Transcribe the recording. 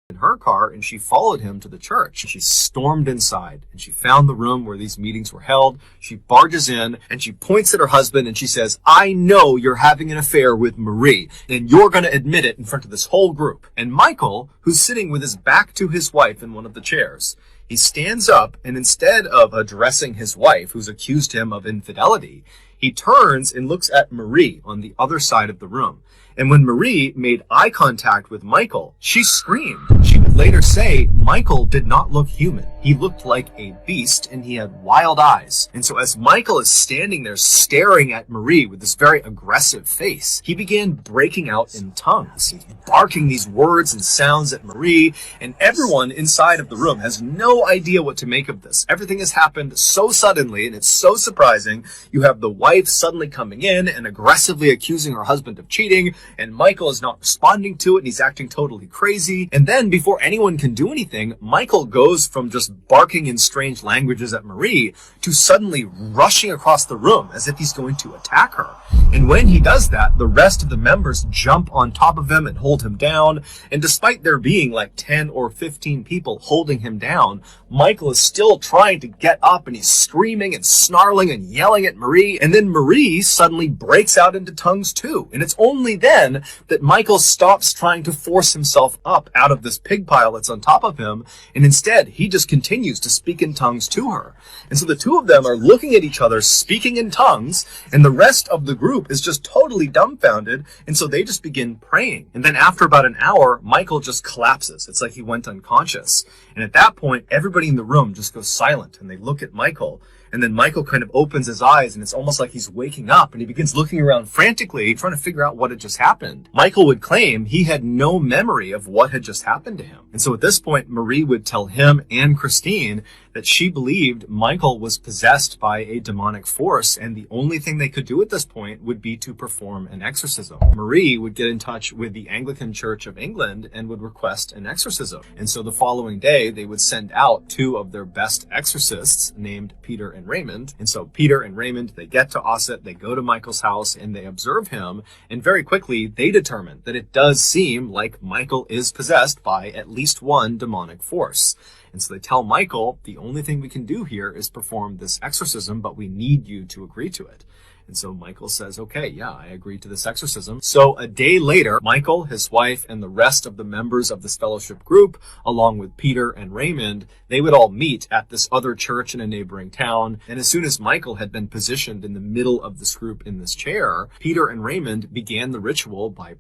in her car and she followed him to the church. She stormed inside and she found the room where these meetings were held. She barges in and she points at her husband and she says, "I know you're having an affair with Marie, and you're going to admit it in front of this whole group." And Michael, who's sitting with his back to his wife in one of the chairs, he stands up, and instead of addressing his wife, who's accused him of infidelity, he turns and looks at Marie on the other side of the room. And when Marie made eye contact with Michael, she screamed. She would later say Michael did not look human. He looked like a beast and he had wild eyes. And so as Michael is standing there staring at Marie with this very aggressive face, he began breaking out in tongues. He's barking these words and sounds at Marie, and everyone inside of the room has no idea what to make of this. Everything has happened so suddenly and it's so surprising. You have the wife suddenly coming in and aggressively accusing her husband of cheating, and Michael is not responding to it and he's acting totally crazy. And then before anyone can do anything, Michael goes from just barking in strange languages at Marie to suddenly rushing across the room as if he's going to attack her. And when he does that, the rest of the members jump on top of him and hold him down. And despite there being like 10 or 15 people holding him down, Michael is still trying to get up and he's screaming and snarling and yelling at Marie. And then Marie suddenly breaks out into tongues too. And it's only then that Michael stops trying to force himself up out of this pig pile that's on top of him, and instead he just continues to speak in tongues to her. And so the two of them are looking at each other speaking in tongues, and the rest of the group is just totally dumbfounded, and so they just begin praying. And then after about an hour, Michael just collapses. It's like he went unconscious. And at that point, everybody in the room just goes silent, and they look at Michael. And then Michael kind of opens his eyes, and it's almost like he's waking up, and he begins looking around frantically, trying to figure out what had just happened. Michael would claim he had no memory of what had just happened to him. And so at this point, Marie would tell him and Christine that she believed Michael was possessed by a demonic force, and the only thing they could do at this point would be to perform an exorcism. Marie would get in touch with the Anglican Church of England and would request an exorcism. And so the following day, they would send out two of their best exorcists named Peter and Raymond. And so Peter and Raymond, they get to Ossett, they go to Michael's house, and they observe him, and very quickly they determine that it does seem like Michael is possessed by at least one demonic force. And so they tell Michael, the only thing we can do here is perform this exorcism, but we need you to agree to it. And so Michael says, okay, yeah, I agree to this exorcism. So a day later, Michael, his wife, and the rest of the members of this fellowship group, along with Peter and Raymond, they would all meet at this other church in a neighboring town. And as soon as Michael had been positioned in the middle of this group in this chair, Peter and Raymond began the ritual by